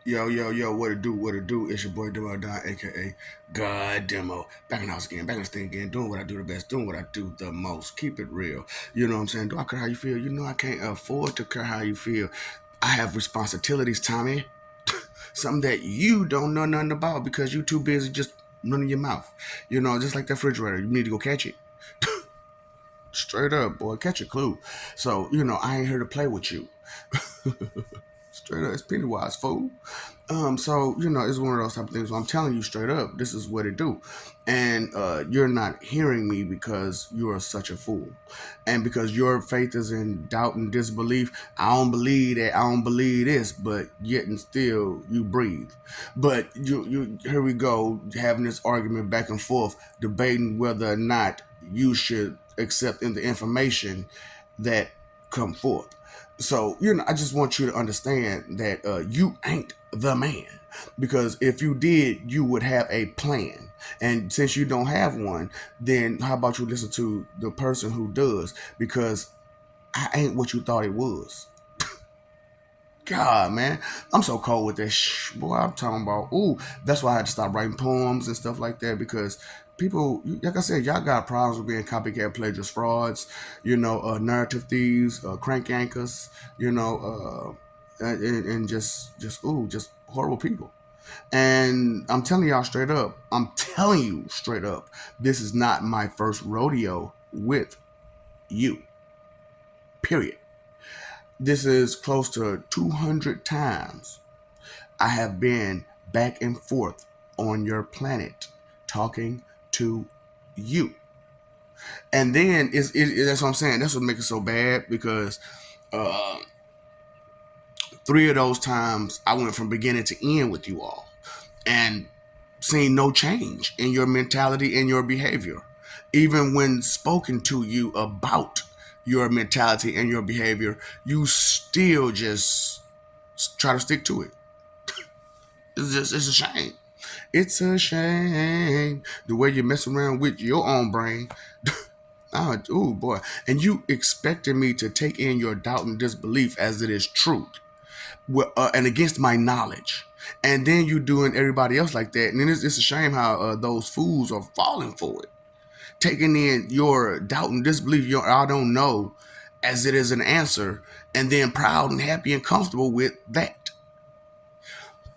Yo, yo, yo, what it do, what it do? It's your boy Demo Don, aka God Demo. Back in the house again, back in the thing again, doing what I do the best, doing what I do the most. Keep it real. You know what I'm saying? Do I care how you feel? You know I can't afford to care how you feel. I have responsibilities, Tommy. Something that you don't know nothing about because you too busy just running your mouth. You know, just like that refrigerator. You need to go catch it. Straight up, boy, catch a clue. So, I ain't here to play with you. Straight up, it's Pennywise, fool. It's one of those type of things. So I'm telling you straight up, this is what it do, and you're not hearing me because you are such a fool, and because your faith is in doubt and disbelief. I don't believe that. I don't believe this, but yet and still you breathe. But you here we go having this argument back and forth, debating whether or not you should accept in the information that come forth. So, I just want you to understand that you ain't the man. Because if you did, you would have a plan. And since you don't have one, then how about you listen to the person who does? Because I ain't what you thought it was. God, man, I'm so cold with that boy. I'm talking about. Ooh, that's why I had to stop writing poems and stuff like that because people, like I said, y'all got problems with being copycat plagiarists, frauds, narrative thieves, crank anchors, and just horrible people. And I'm telling y'all straight up, I'm telling you straight up, this is not my first rodeo with you. Period. This is close to 200 times I have been back and forth on your planet talking to you. And then that's what I'm saying. That's what makes it so bad because uh, three of those times I went from beginning to end with you all and seen no change in your mentality and your behavior. Even when spoken to you about your mentality and your behavior, you still just try to stick to it. It's a shame. It's a shame the way you mess around with your own brain. Oh boy. And you expected me to take in your doubt and disbelief as it is truth, and against my knowledge. And then you doing everybody else like that. And then it's a shame how those fools are falling for it. Taking in your doubt and disbelief, your I don't know, as it is an answer, and then proud and happy and comfortable with that.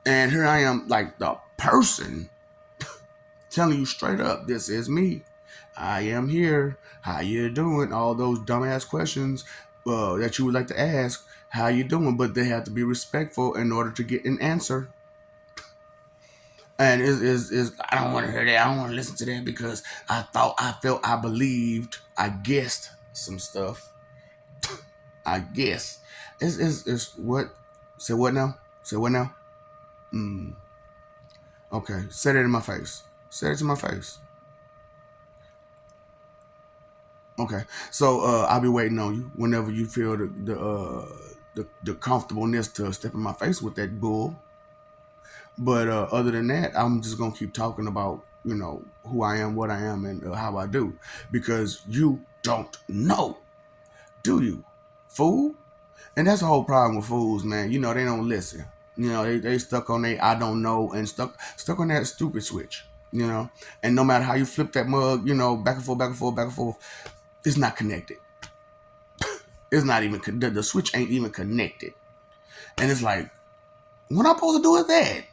And here I am, like the person telling you straight up, this is me. I am here. How you doing? All those dumbass questions that you would like to ask. How you doing? But they have to be respectful in order to get an answer. And is I don't want to hear that. I don't want to listen to that because I believed, I guessed some stuff. I guess. It's what? Say what now? Say what now? Mm, okay. Say it in my face. Say it to my face. Okay, so I'll be waiting on you whenever you feel the comfortableness to step in my face with that bull. But other than that, I'm just gonna keep talking about who I am, what I am, and how I do, because you don't know, do you, fool? And that's the whole problem with fools, man. They don't listen. They stuck on they I don't know and stuck on that stupid switch. And no matter how you flip that mug, back and forth, back and forth, back and forth, it's not connected. It's not even the switch ain't even connected, and it's like, what I'm supposed to do with that?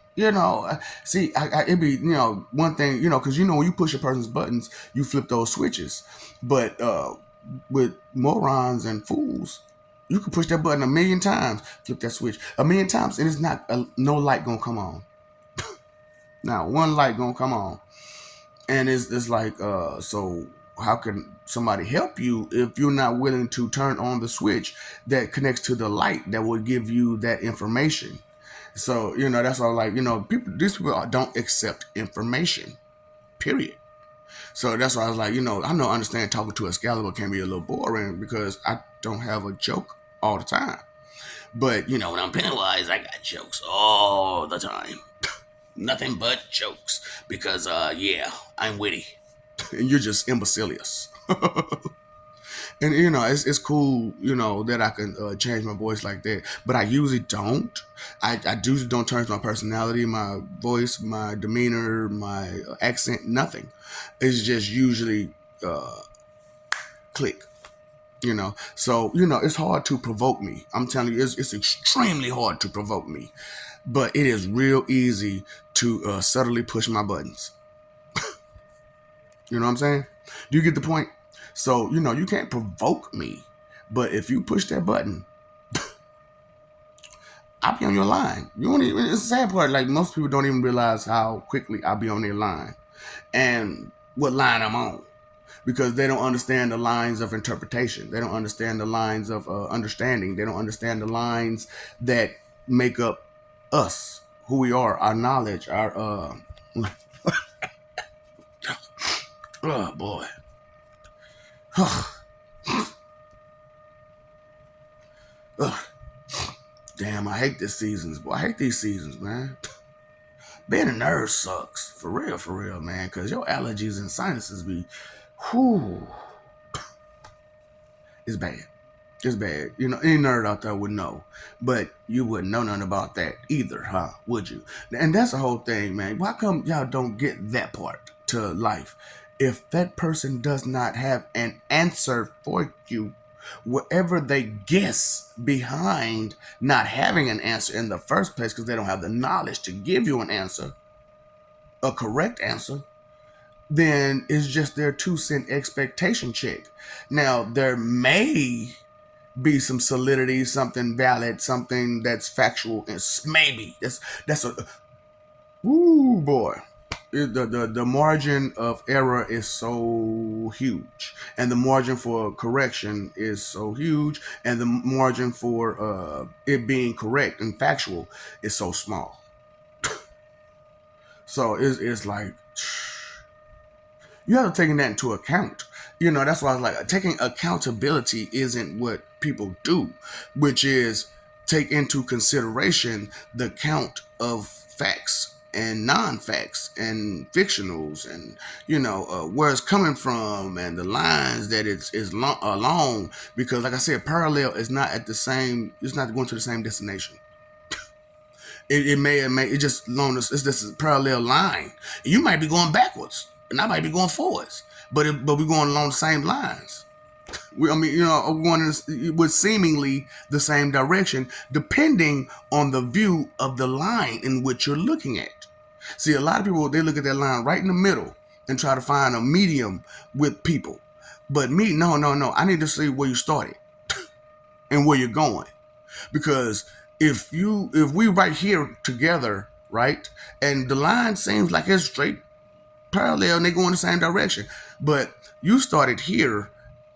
See, it'd be one thing, because when you push a person's buttons, you flip those switches, but with morons and fools, you can push that button a million times, flip that switch a million times, and it's not no light gonna come on. Now one light gonna come on, and it's like so how can somebody help you if you're not willing to turn on the switch that connects to the light that will give you that information? So that's all. Like these people don't accept information, period. So that's why I was like, I understand talking to Excalibur can be a little boring because I don't have a joke all the time. But when I'm Pennywise, I got jokes all the time. Nothing but jokes because yeah, I'm witty and you're just imbecilious. And it's cool, that I can change my voice like that, but I usually don't. I usually don't change my personality, my voice, my demeanor, my accent, nothing. It's just usually click. So it's hard to provoke me. I'm telling you, it's extremely hard to provoke me, but it is real easy to subtly push my buttons. You know what I'm saying? Do you get the point? So you can't provoke me, but if you push that button, I'll be on your line. You won't even, it's the sad part. Like, most people don't even realize how quickly I'll be on their line and what line I'm on, because they don't understand the lines of interpretation. They don't understand the lines of understanding. They don't understand the lines that make up us, who we are, our knowledge, our oh boy. Damn, I hate this seasons, boy. I hate these seasons, man. Being a nerd sucks. For real, man. Because your allergies and sinuses be, whew, it's bad. It's bad. Any nerd out there would know. But you wouldn't know nothing about that either, huh? Would you? And that's the whole thing, man. Why come y'all don't get that part to life? If that person does not have an answer for you, whatever they guess behind not having an answer in the first place, because they don't have the knowledge to give you an answer, a correct answer, then it's just their 2 cent expectation check. Now, there may be some solidity, something valid, something that's factual. It's maybe that's a woo boy. The margin of error is so huge, and the margin for correction is so huge, and the margin for it being correct and factual is so small. So it's like, you have to take that into account. That's why I was like, taking accountability isn't what people do, which is take into consideration the count of facts and non-facts and fictionals, and where it's coming from, and the lines that it's along, because like I said, parallel is not at the same, it's not going to the same destination. It may it just along this, it's just a parallel line. You might be going backwards and I might be going forwards, but we're going along the same lines. We're going with seemingly the same direction, depending on the view of the line in which you're looking at. See, a lot of people, they look at that line right in the middle and try to find a medium with people. But me, no. I need to see where you started and where you're going, because if we right here together, right, and the line seems like it's straight parallel and they go in the same direction, but you started here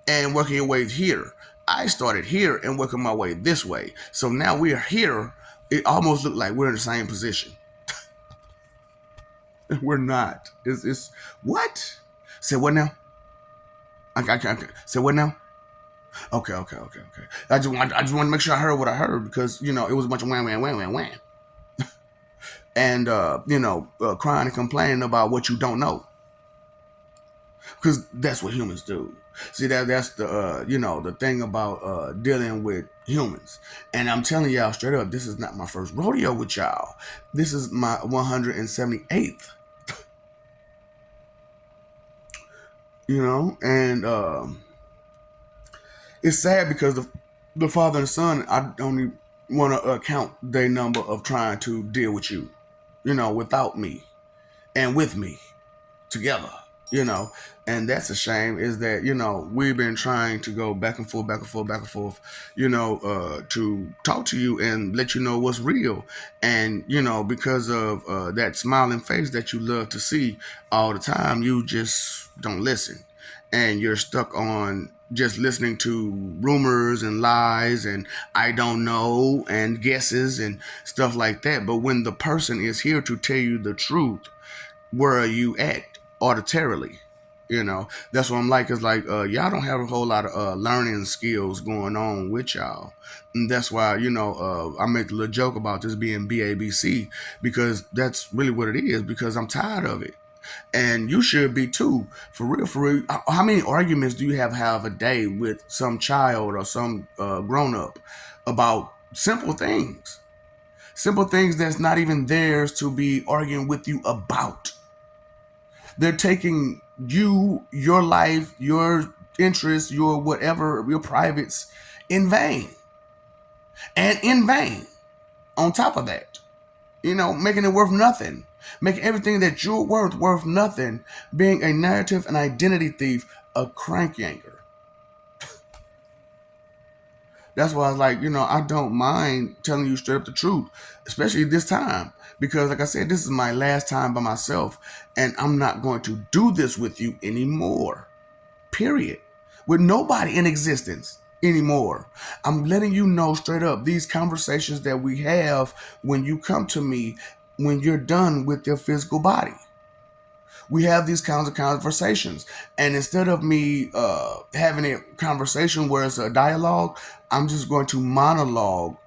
and working your way here. I started here and working my way this way. So now we're here. It almost looked like we're in the same position. We're not. It's what? Say what now? Okay. Say what now? Okay. I just want to make sure I heard what I heard, because it was a bunch of wham, and crying and complaining about what you don't know, because that's what humans do. See, that's the the thing about dealing with humans. And I'm telling y'all straight up, this is not my first rodeo with y'all. This is my 178th. And it's sad because the father and son, I only want to count their number of trying to deal with you, without me and with me together, and that's a shame, is that, we've been trying to go back and forth, to talk to you and let you know what's real. And, because of that smiling face that you love to see all the time, you just don't listen. And you're stuck on just listening to rumors and lies and I don't know and guesses and stuff like that. But when the person is here to tell you the truth, where are you at auditorily? That's what I'm like. It's like, y'all don't have a whole lot of learning skills going on with y'all. And that's why, I make a little joke about this being BABC, because that's really what it is, because I'm tired of it. And you should be too. For real, for real. How many arguments do you have a day with some child or some grown up about simple things? Simple things that's not even theirs to be arguing with you about. They're taking you, your life, your interests, your whatever, your privates in vain. And in vain, on top of that, making it worth nothing. Making everything that you're worth nothing. Being a narrative and identity thief, a crank yanker. That's why I was like, I don't mind telling you straight up the truth, especially this time. Because, like I said, this is my last time by myself, and I'm not going to do this with you anymore. Period. With nobody in existence anymore. I'm letting you know straight up, these conversations that we have when you come to me, when you're done with your physical body. We have these kinds of conversations. And instead of me having a conversation where it's a dialogue, I'm just going to monologue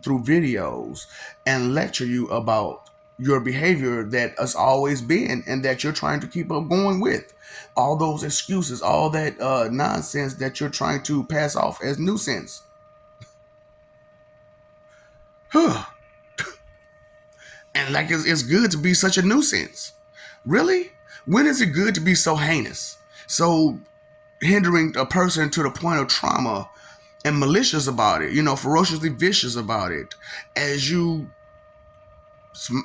through videos and lecture you about your behavior that has always been and that you're trying to keep up going with. All those excuses, all that nonsense that you're trying to pass off as nuisance. And like it's good to be such a nuisance. Really? When is it good to be so heinous? So hindering a person to the point of trauma and malicious about it, ferociously vicious about it, as you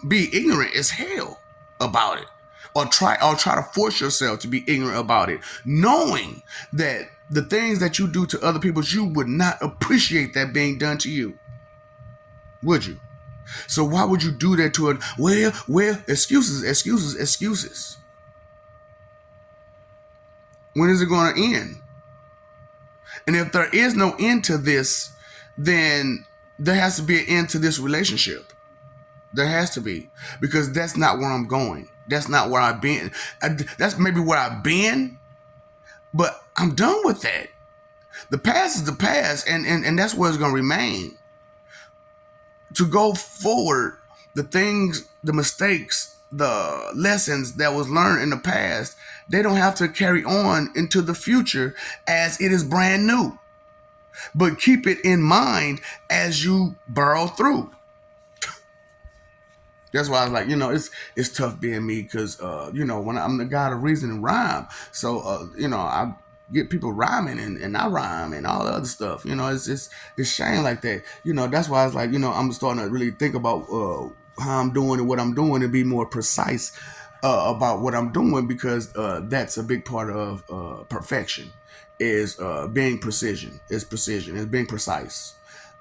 be ignorant as hell about it. Or try to force yourself to be ignorant about it, knowing that the things that you do to other people, you would not appreciate that being done to you. Would you? So why would you do that to it? Well, excuses. When is it going to end? And if there is no end to this, then there has to be an end to this relationship. There has to be. Because that's not where I'm going. That's not where I've been. That's maybe where I've been, but I'm done with that. The past is the past, and that's where it's going to remain. To go forward, the things, the mistakes, the lessons that was learned in the past, they don't have to carry on into the future as it is brand new. But keep it in mind as you burrow through. That's why I was like, it's tough being me because, when I'm the guy of reason and rhyme. So, I get people rhyming and I rhyme and all the other stuff. It's shame like that. That's why I was like, I'm starting to really think about how I'm doing and what I'm doing and be more precise about what I'm doing because that's a big part of perfection is being precision. It's precision. It's being precise.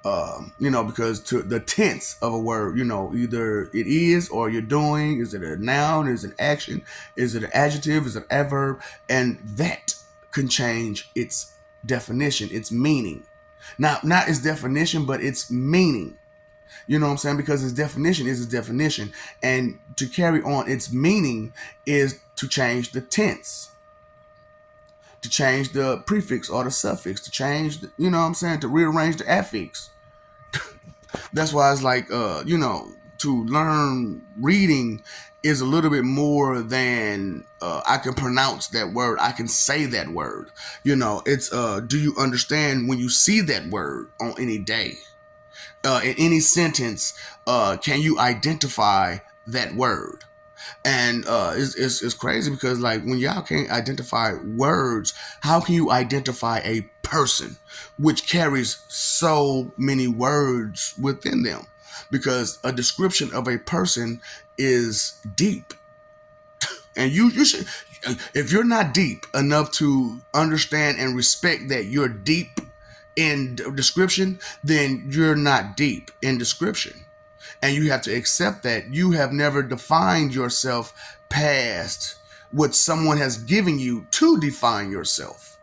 Because to the tense of a word, either it is or you're doing, is it a noun, is it an action, is it an adjective, is it an adverb, and that can change its definition, its meaning. Not its definition, but its meaning. You know what I'm saying? Because its definition is its definition, and to carry on its meaning is to change the tense. To change the prefix or the suffix, to change, to rearrange the affix. That's why it's like, to learn reading is a little bit more than I can pronounce that word. I can say that word. It's do you understand when you see that word on any day? In any sentence, can you identify that word? And it's crazy because like when y'all can't identify words, how can you identify a person which carries so many words within them? Because a description of a person is deep. And you should, if you're not deep enough to understand and respect that you're deep in description, then you're not deep in description. And you have to accept that you have never defined yourself past what someone has given you to define yourself.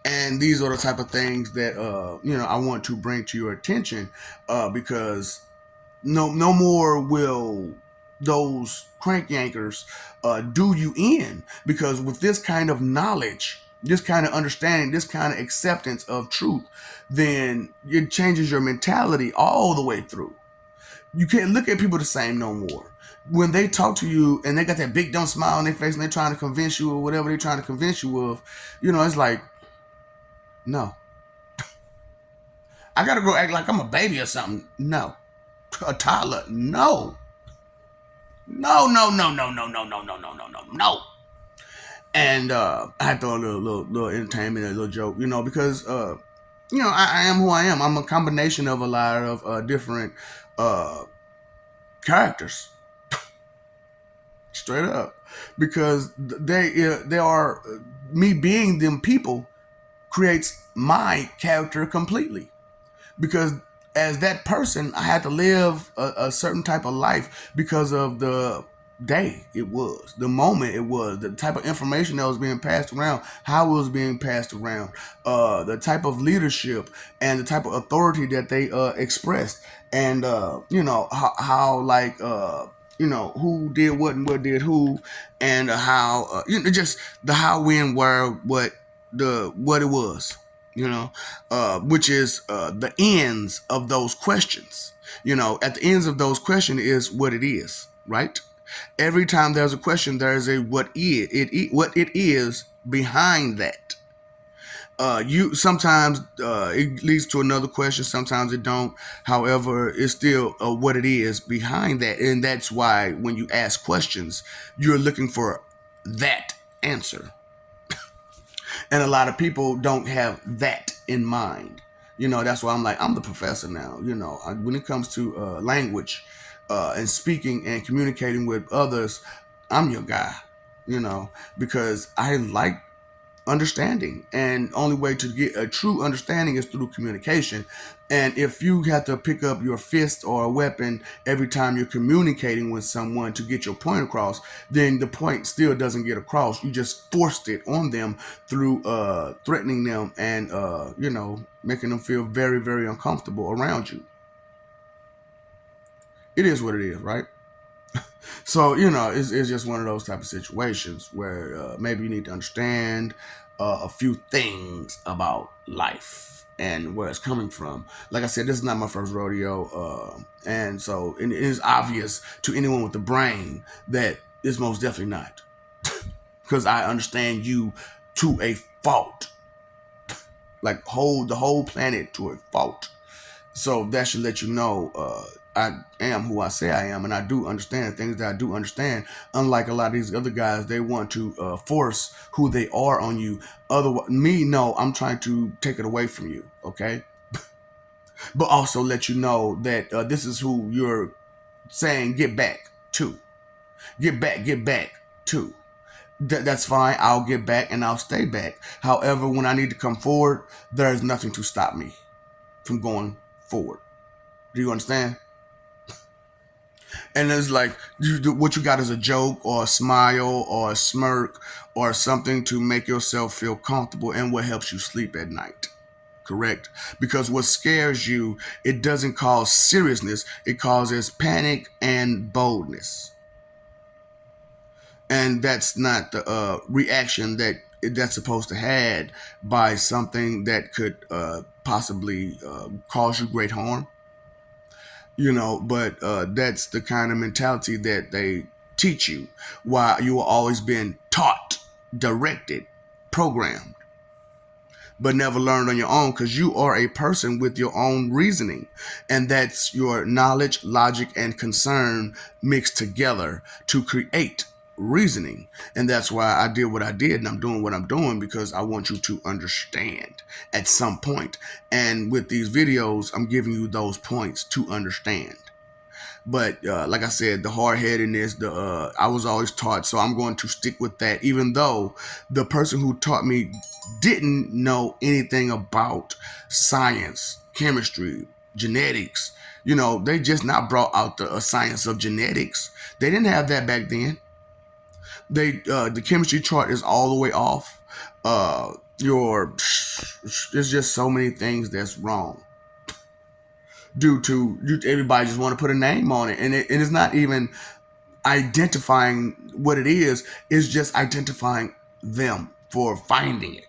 And these are the type of things that I want to bring to your attention because no more will those crank yankers do you in, because with this kind of knowledge, this kind of understanding, this kind of acceptance of truth, then it changes your mentality all the way through. You can't look at people the same no more. when they talk to you and they got that big dumb smile on their face and they're trying to convince you or whatever they're trying to convince you of, it's like, no. I gotta go act like I'm a baby or something. No. A toddler. No. No, no, no, no, no, no, no, no, no, no, no, no. And I throw a little entertainment, a little joke, because I am who I am. I'm a combination of a lot of different characters, straight up, because they are me being them people creates my character completely. Because as that person, I had to live a certain type of life because of the day it was, the moment it was, the type of information that was being passed around, how it was being passed around, the type of leadership and the type of authority that they expressed, and how like who did what and what did who, and how just the how, when, where, what it was, which is the ends of those questions. At the ends of those questions is what it is, right? Every time there's a question, there's a what it is behind that. You sometimes it leads to another question, sometimes it don't. However, it's still what it is behind that, and that's why when you ask questions, you're looking for that answer. And a lot of people don't have that in mind. That's why I'm like, I'm the professor now. When it comes to language and speaking and communicating with others, I'm your guy, because I like understanding, and only way to get a true understanding is through communication. And if you have to pick up your fist or a weapon every time you're communicating with someone to get your point across, then the point still doesn't get across. You just forced it on them through threatening them and making them feel very, very uncomfortable around you. It is what it is, right? So it's just one of those type of situations where maybe you need to understand a few things about life and where it's coming from. Like I said, this is not my first rodeo, and so it is obvious to anyone with the brain that it's most definitely not, because I understand you to a fault, like the whole planet to a fault. So that should let you know I am who I say I am, and I do understand things that I do understand. Unlike a lot of these other guys, they want to force who they are on you. Otherwise, me, no, I'm trying to take it away from you, okay? But also let you know that this is who you're saying get back to. Get back to. That's fine. I'll get back and I'll stay back. However, when I need to come forward, there is nothing to stop me from going forward. Do you understand? And it's like what you got is a joke or a smile or a smirk or something to make yourself feel comfortable, and what helps you sleep at night. Correct? Because what scares you, it doesn't cause seriousness, it causes panic and boldness. And that's not the reaction that's supposed to have by something that could possibly cause you great harm. But that's the kind of mentality that they teach you, while you are always been taught, directed, programmed, but never learned on your own, because you are a person with your own reasoning, and that's your knowledge, logic, and concern mixed together to create reasoning. And that's why I did what I did, and I'm doing what I'm doing, because I want you to understand at some point. And with these videos, I'm giving you those points to understand. But like I said, the hard headedness, I was always taught, so I'm going to stick with that, even though the person who taught me didn't know anything about science, chemistry, genetics. They just not brought out the science of genetics. They didn't have that back then. The chemistry chart is all the way off. There's just so many things that's wrong due to everybody just want to put a name on it, and it's not even identifying what it is. It's just identifying them for finding it.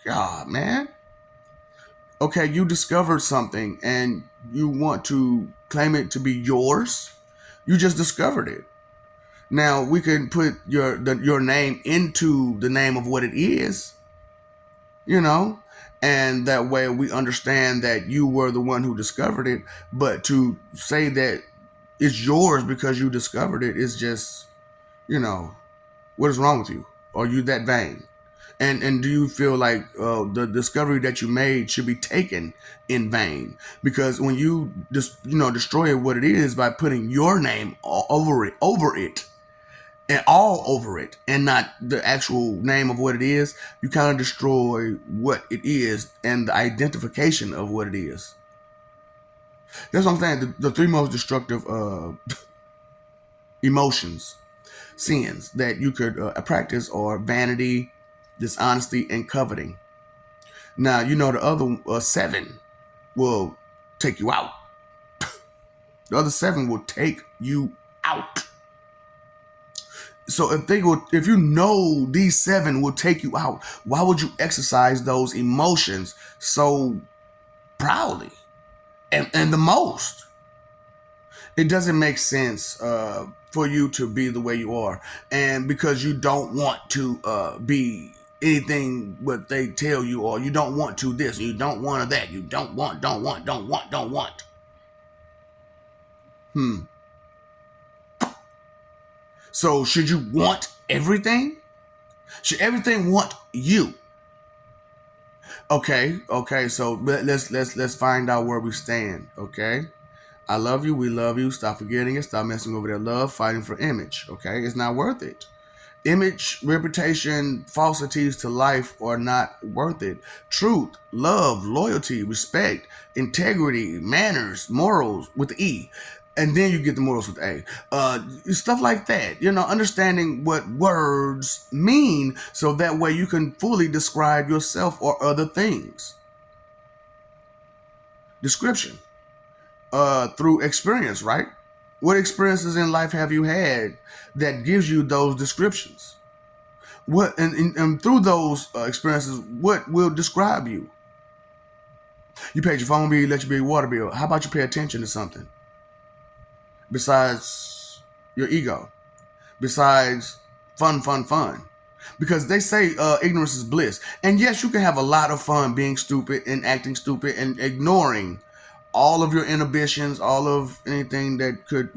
God, man. Okay, you discovered something and you want to claim it to be yours. You just discovered it. Now we can put your name into the name of what it is, you know, and that way we understand that you were the one who discovered it. But to say that it's yours because you discovered it is just, you know, what is wrong with you? Are you that vain? And do you feel like the discovery that you made should be taken in vain? Because when you just destroy what it is by putting your name over it, and all over it, and not the actual name of what it is, you kind of destroy what it is and the identification of what it is. That's what I'm saying. The three most destructive emotions, sins that you could practice are vanity, dishonesty, and coveting. Now, the other seven will take you out. The other seven will take you out. So if you know these seven will take you out, why would you exercise those emotions so proudly and the most? It doesn't make sense for you to be the way you are, and because you don't want to be anything what they tell you, or you don't want to this, you don't want to that, you don't want. So should you want everything? Should everything want you? Okay. So let's find out where we stand. Okay. I love you. We love you. Stop forgetting it. Stop messing over their love. Fighting for image. Okay. It's not worth it. Image, reputation, falsities to life are not worth it. Truth, love, loyalty, respect, integrity, manners, morals with E. And then you get the morals with A. Stuff like that. Understanding what words mean so that way you can fully describe yourself or other things. Description. Through experience, right? What experiences in life have you had that gives you those descriptions? What and through those experiences, what will describe you? You paid your phone bill, you let your water bill. How about you pay attention to something besides your ego? Besides fun? Because they say ignorance is bliss. And yes, you can have a lot of fun being stupid and acting stupid and ignoring all of your inhibitions, all of anything that could,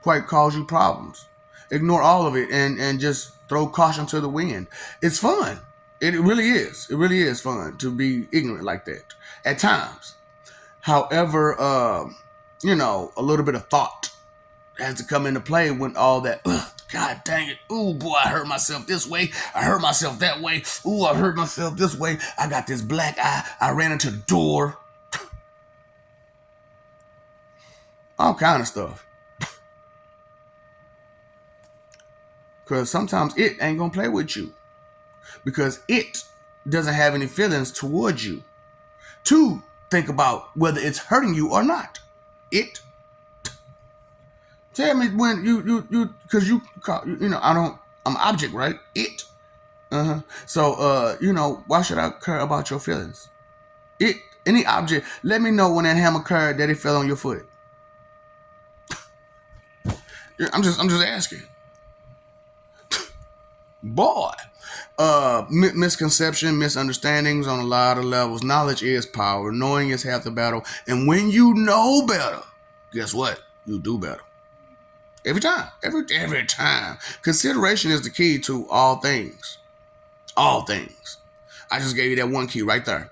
quite cause you problems. Ignore all of it and just throw caution to the wind. It's fun. It really is. It really is fun to be ignorant like that at times. However, a little bit of thought has to come into play when all that, God dang it. Ooh, boy, I hurt myself this way. I hurt myself that way. Ooh, I hurt myself this way. I got this black eye. I ran into the door. All kind of stuff. Because sometimes it ain't going to play with you. Because it doesn't have any feelings towards you to think about whether it's hurting you or not. It. Tell me when because I'm an object, right? It. So, why should I care about your feelings? Any object, let me know when that hammer occurred that it fell on your foot. I'm just asking. Boy. Misconception, misunderstandings on a lot of levels. Knowledge is power. Knowing is half the battle. And when you know better, guess what? You do better. Every time. Every time. Consideration is the key to all things. All things. I just gave you that one key right there.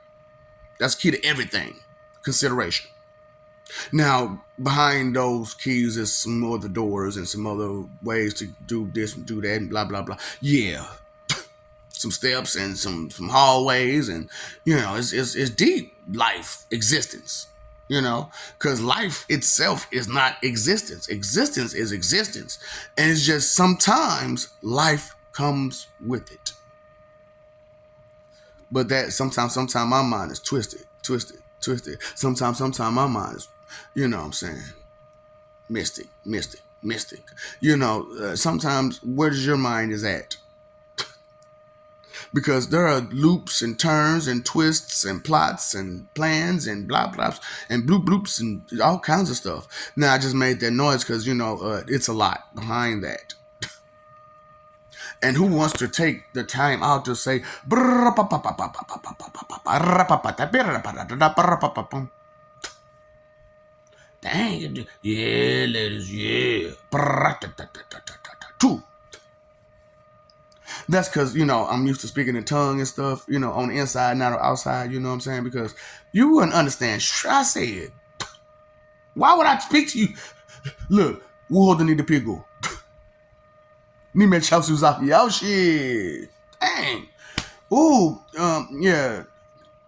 That's the key to everything. Consideration. Now, behind those keys is some other doors and some other ways to do this and do that and blah, blah, blah. Yeah. Some steps and some hallways and, it's deep life existence, because life itself is not existence. Existence is existence. And it's just sometimes life comes with it. But that sometimes my mind is twisted. Sometimes my mind is, what I'm saying, mystic. Sometimes where does your mind is at? because there are loops and turns and twists and plots and plans and blah blahs and bloop bloops and all kinds of stuff. Now I just made that noise because it's a lot behind that. And who wants to take the time out to say dang, yeah, ladies, yeah. Two. That's because, I'm used to speaking in tongue and stuff, on the inside, not outside, you know what I'm saying? Because you wouldn't understand. I said, why would I speak to you? Look, we'll need the pickle. Ni me chao Suzaki. Oh, shit. Dang. Ooh, yeah.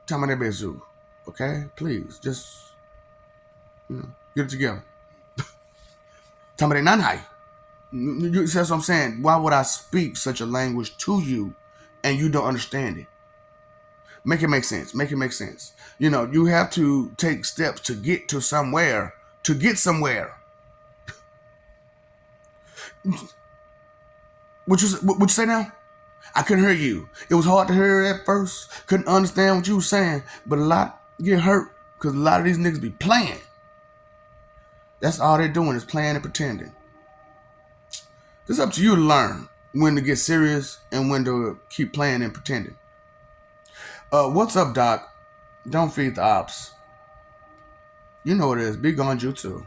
Tamane Bezu. Okay? Please, just, get it together. Tamane Nanhai. That's what I'm saying. Why would I speak such a language to you and you don't understand it? Make it make sense. Make it make sense. You have to take steps to get to somewhere. To get somewhere. What you say now? I couldn't hear you. It was hard to hear at first. Couldn't understand what you were saying. But a lot get hurt because a lot of these niggas be playing. That's all they're doing is playing and pretending. It's up to you to learn when to get serious and when to keep playing and pretending. What's up, Doc? Don't feed the ops. You know what it is. Be gone jutsu.